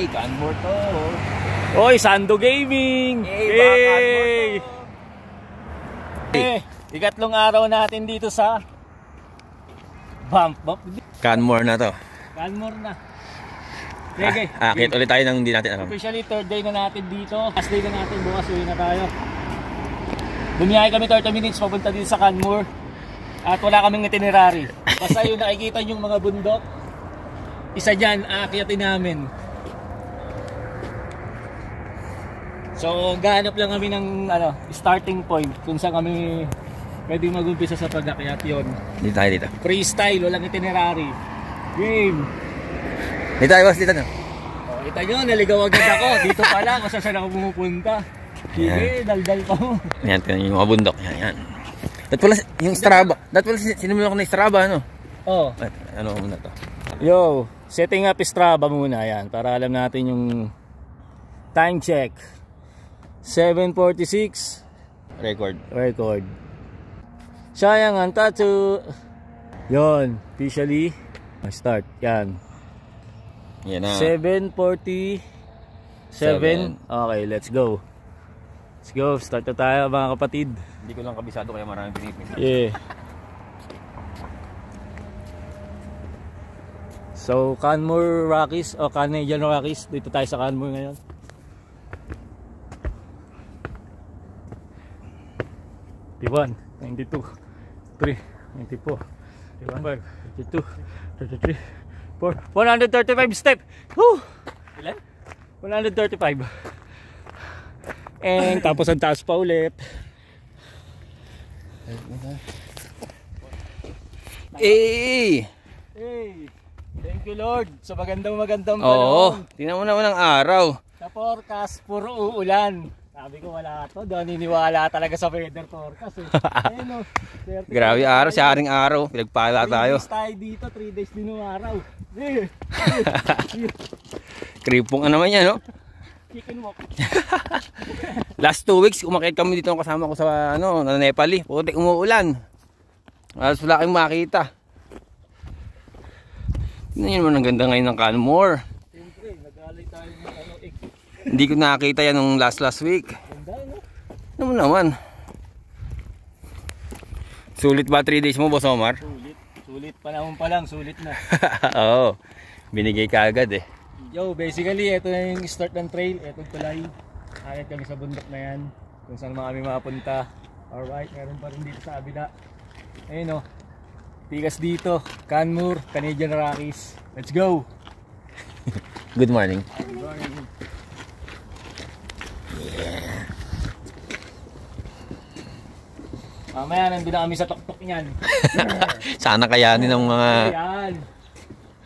Canmore to. Oy, Sando Gaming! Hey! Ikatlong araw natin dito sa Bump. Canmore na to. Canmore na. Okay. Akit ulit tayo nang hindi natin alam. Officially, third day na natin dito. Last day na natin, bukas uwi na tayo. Bumiyahe kami 30 minutes papunta dito sa Canmore. At wala kaming itinerary. Basta yung nakikita yung mga bundok, isa dyan, aakyatin namin. So, gahanap lang kami ng starting point kung saan kami pwedeng mag-umpisa sa pag-akyat yun. Dito tayo dito. Freestyle, walang itinerary. Game! Dito tayo, boss, dito na. Oh, kita nyo, naligaw agad ako. Dito pa lang, kung saan ako pumupunta. Sige, daldal pa mo. Yan, tingnan yung mga bundok. Yan. That pala yung Strava. That pala sinumulan ko na Strava, ano? Oo. Ano muna to? Yo, setting up Strava muna yan para alam natin yung time check. 7:46 record. Sayang ang tattoo. Yon, officially start. Yan. Yan na. 7:47. Okay, let's go. Let's go. Start na tayo mga kapatid. Hindi ko lang kabisado kaya maraming pinipin. Yeah. So, Canmore Rockies o Canadian Rockies. Dito tayo sa Canmore ngayon. T1, 92, 3, 94, 95, 52, 33, 4, 135 step. Woo! Ilan? 135. And tapos ang taas pa ulit. Hey! Thank you Lord sa magandang panahon. Oo, tingnan mo naman ang araw. Sa forecast, puro uulan. Sabi ko wala to, doon niniwala talaga sa weather forecast eh. Ayun, Grabe araw, siyaring araw, pinagpala tayo. 3 days tayo dito, 3 days din yung araw. Kripong naman yan, no? Chicken walk. Last 2 weeks, umakit kami dito kasama ko sa Nepali. Putik umuulan. Alas wala kayong makita. Tingnan nyo naman ang ganda ngayon ng Canmore. Siyempre, nag-alay tayo ng Hindi ko nakita yan nung last week. Ano mo naman? Sulit ba 3 days mo, Boss Omar? Sulit. Panahon pa lang, sulit na. Oo. Binigay ka agad eh. Yo, basically, ito na yung start ng trail. Itong tulay. Akit kami sa bundok na yan. Kung saan kami mapunta. Alright, meron pa rin dito sa abila. Ayun o. Tigas dito. Canmore, Canadian Rockies. Let's go! Good morning. Good morning. Yeah. Mamaya nandun na kami sa tuktok niyan. Sana kayanin ng mga... Ayan.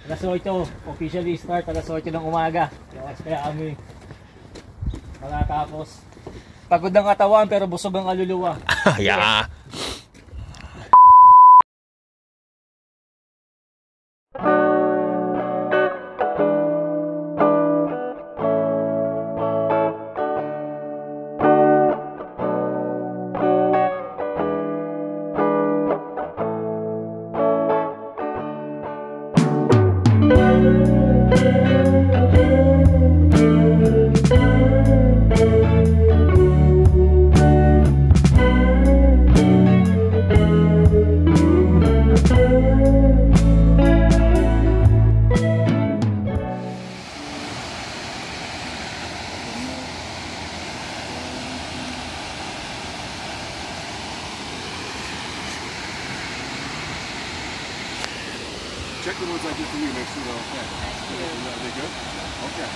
Alas 8. Officially start alas 8 ng umaga. Kaya kami makatapos. Pagod ang katawan pero busog ang kaluluwa. Yeah. Check the ones I did for you, make sure they're okay. Are they good? Okay.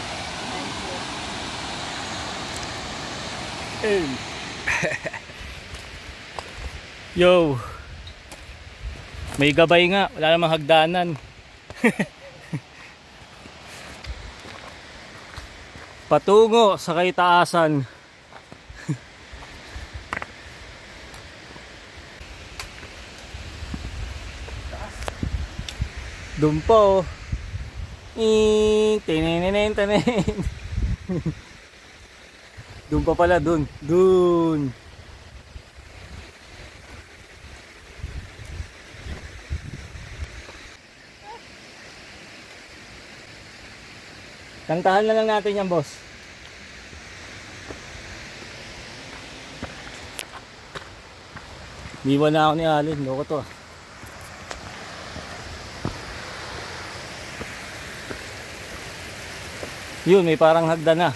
Yo. May gabay nga, wala namang hagdanan. Patungo sa kaitaasan. Doon po. Tininin. Doon pa pala, doon. Doon. Kantahan na lang natin yan, boss. Iwan na ako ni Alin. Loko to ah. Yun, may parang hagdan na.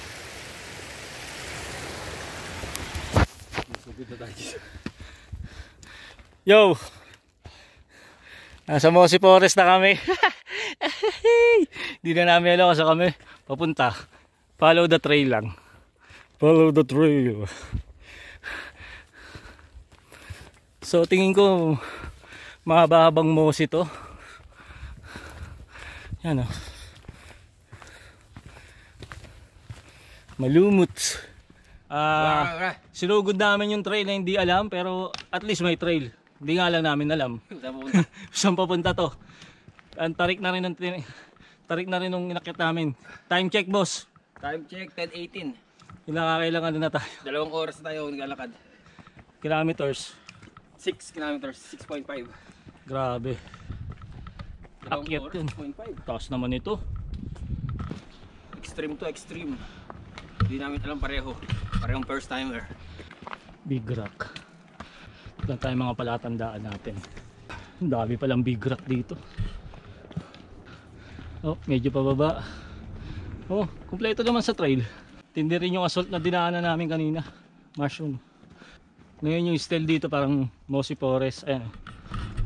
Yo! Nasa Mosi Forest na kami. Hindi na namin alam kung saan kami papunta. Follow the trail lang. Follow the trail. So tingin ko mahaba-habang mosi to. Yan o. Malumot. Sinugod namin yung trail na hindi alam, pero at least may trail. Hindi nga lang namin alam. Saan papunta to? Ang tarik na rin nung inakit namin. Time check, boss. Time check, 10:18. Kinakailangan na tayo. 2 oras na tayo naglalakad. Kilometers. 6 kilometers, 6.5. Grabe. Akyat yun. 6.5. Taas naman ito. Extreme to extreme. Hindi namin alam pareho. Parehong first timer. Big rock. Lang tayo mga palatandaan natin. Ang dami palang big rock dito. Oh, medyo pababa. Oh, kumpleto naman sa trail. Tindi rin yung assault na dinaanan namin kanina. Mushroom. Ngayon yung style dito parang Mosi Forest. Ayan.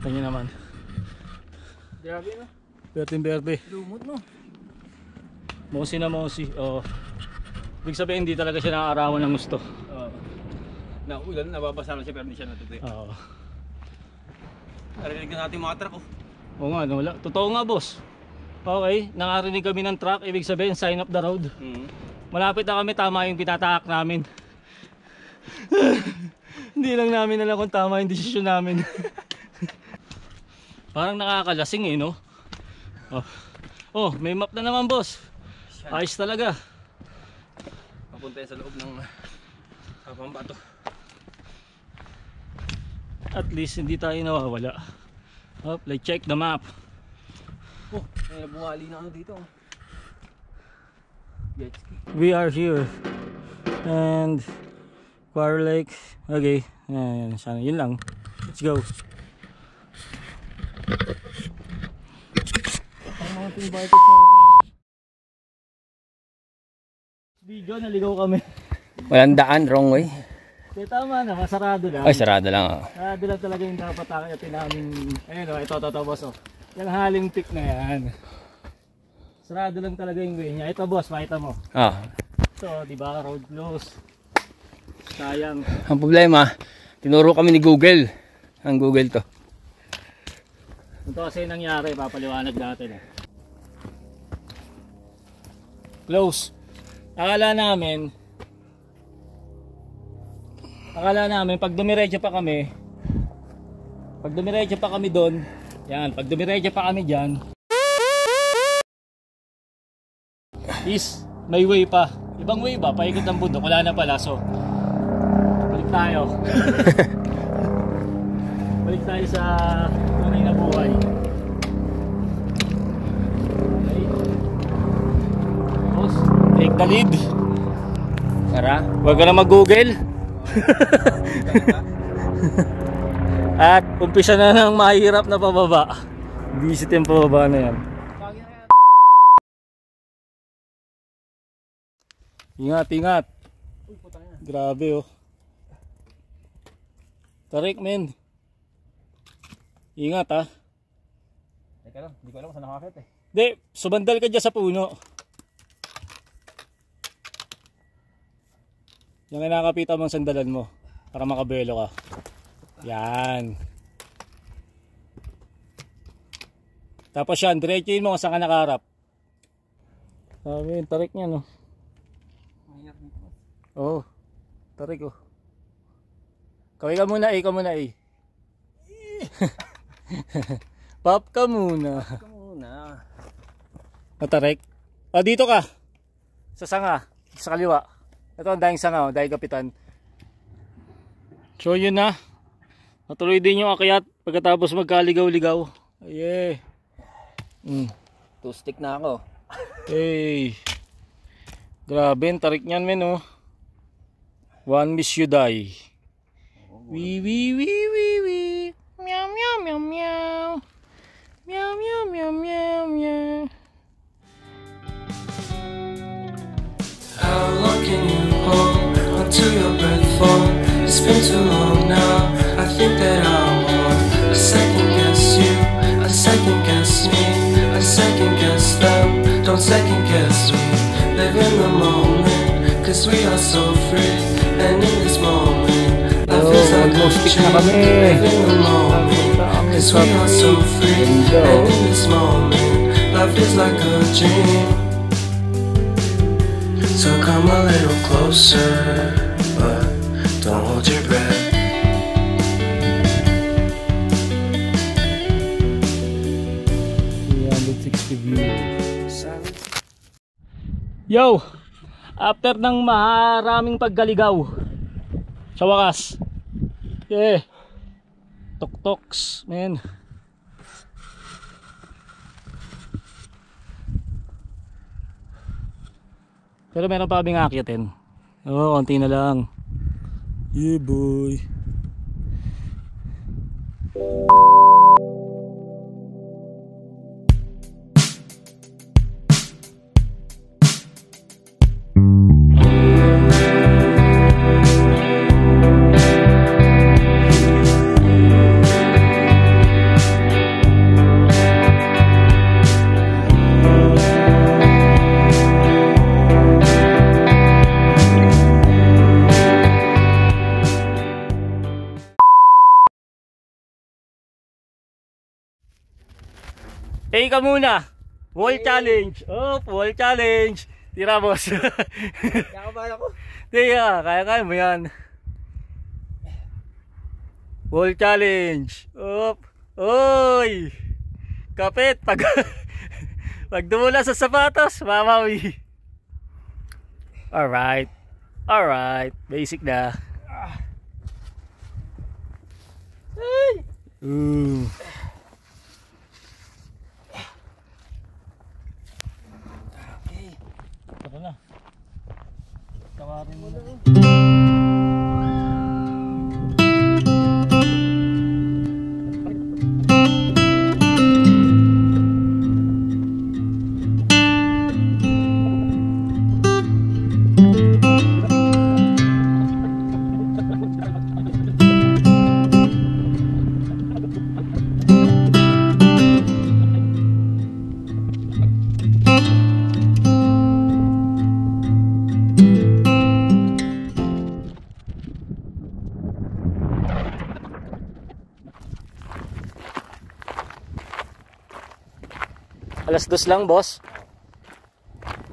Kanya naman. Grabe no? Berbe. Lumot no? Mosi na Mosi. Oh. Ibig sabihin hindi talaga siya nakaarawan ng gusto. Naulan, nababasa lang siya pero hindi siya natutuyo. Oo. Narinig na natin mga truck oh. Oo nga, wala. Totoo nga boss. Okay, nakarinig kami ng truck. Ibig sabihin sign up the road. Malapit na kami, tama yung pinataak namin. Hindi lang namin alam kung tama yung desisyon namin. Parang nakakalasing eh, no? Oh, may map na naman boss. Ayos talaga. Papunta yan sa loob ng Pambato. At least hindi tayo nawawala. Oh, let's check the map. Oh, may nabungali na ano dito. Jet ski. We are here. And Quarry Lake. Okay. Ayan, sana yun lang. Let's go. Video, naligaw kami. Walang daan, wrong way. Kaya tama na, masarado lang. Ay, sarado lang oh. Sarado lang talaga yung dapat akitin namin. Ayun o, ito boss oh. Yung haling peak na yan. Sarado lang talaga yung way niya. Ito boss, makita mo. Ah. Ito, di ba, road close. Sayang. Ang problema, tinuro kami ni Google. Ang Google to. Ito kasi nangyari, papaliwanag natin eh. Close. Akala namin pag dumiretso pa kami doon, yan, pag dumiretso pa kami diyan, is may way pa. Ibang way ba? Paikot ang bundok, wala na pala. So, balik tayo. Balik tayo sa tunay na buhay. Okay. Boss, take the lead. Tara. Huwag ka na mag-google. At umpisa na ng mahirap na pababa. Visit yung pababa na yan. Ingat, ingat. Grabe oh. Tarik men. Ingat ah. Teka lang, hindi ko alam kung saan nakakit eh. Hindi, sumandal ka dyan sa puno. Yung kinakapitan mong sandalan mo para makabelo ka. Yan. Tapos yan, diretsuhin mo kung saan ka nakaharap. Sabi yung tarik niya no. Oo. Tarik oh. Kaway ka muna ikaw muna eh. Pop ka muna. Ito muna. Matarik. Ah, dito ka. Sa sanga. Sa kaliwa. Ito ang daing sanga, dahil kapitan. So yun na. Matuloy din yung akyat pagkatapos magkaligaw-ligaw. Yeah. 2 stick na ako. Hey. Grabe, ang tarik niyan men oh. One miss you die. Wee wee wee wee wee. Meow meow meow meow. Meow meow meow meow meow. How long can you hold until your breath falls? It's been too long now. I think that I want a second guess you, a second guess me, a second guess them. Don't second guess me. Live in the moment, cause we are so free. And in this moment, life is like a dream. Live in the moment, cause we are so free. And in this moment, life is like a dream. So come a little closer, but don't hold your breath. 360 views. Yo! After ng maraming paggaligaw sa wakas. Yeah. Tok-toks, man. Pero meron pa kaming akyatin. Oo, konti na lang. Yeah, boy. Hey ka muna. Wall challenge. Oh, wall challenge. Tira boss. Nakabala ko. Tiya, kaya mo yan. Wall challenge. Op. Oy. Kapit pag pag dumula sa sapatos, mamawi. Alright. Alright. Basic na. Ay. Tara na. Tawarin mo na. Alas 2 lang, boss.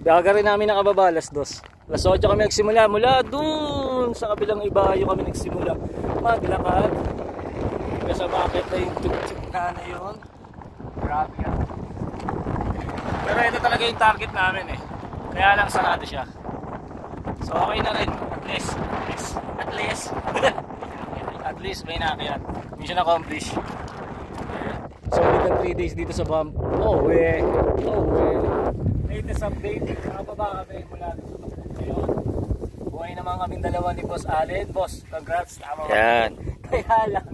Daga rin namin nakababa, alas 2. Alas 8 kami nagsimula. Mula dun sa kabilang ibayo kami nagsimula maglakad. Kasi bakit na yung tugtog na yun. Grabe yan. Pero ito talaga yung target namin eh. Kaya lang sarado siya. So okay na rin. At least may nakayat. Mission accomplished. Solid ang 3 days dito sa bump. Oh well. Latest update. Nakababa kami mula dito sa ngayon. Buhay naman kaming dalawa ni Boss Allen. Boss, congrats. Tama Yan. Kaya lang.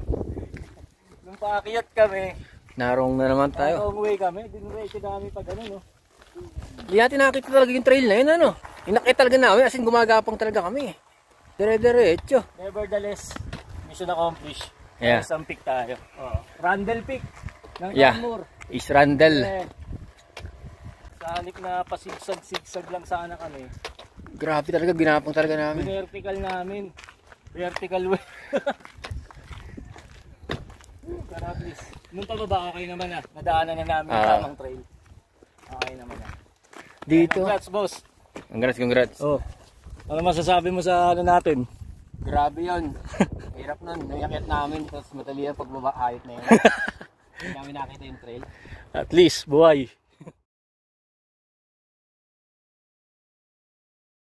Nung paakyat kami. Narong na naman tayo. Long way kami. Dinrecho namin pag ano no. Hindi natin nakita talaga yung trail na yun ano. Inakit talaga namin as in gumagapang talaga kami. Dire-diretso. Nevertheless, mission accomplished. Yeah. Isang peak tayo. Randall Peak. Ng Yeah. Camor. Is Randall. Sa halip na pasigsag-sigsag lang sana kami. Grabe talaga, ginapang talaga namin. Vertical namin. Vertical way. Pero at least, nung pababa okay naman na. Nadaanan na namin yung tamang trail. Okay naman na. Dito. Congrats, boss. Congrats. Oh. Ano masasabi mo sa ano natin? Grabe yun. Hirap nun. Nangyakyat namin. Tapos madali ang pagbaba. Hayop na yun. Hindi namin nakita yung trail. At least, buhay.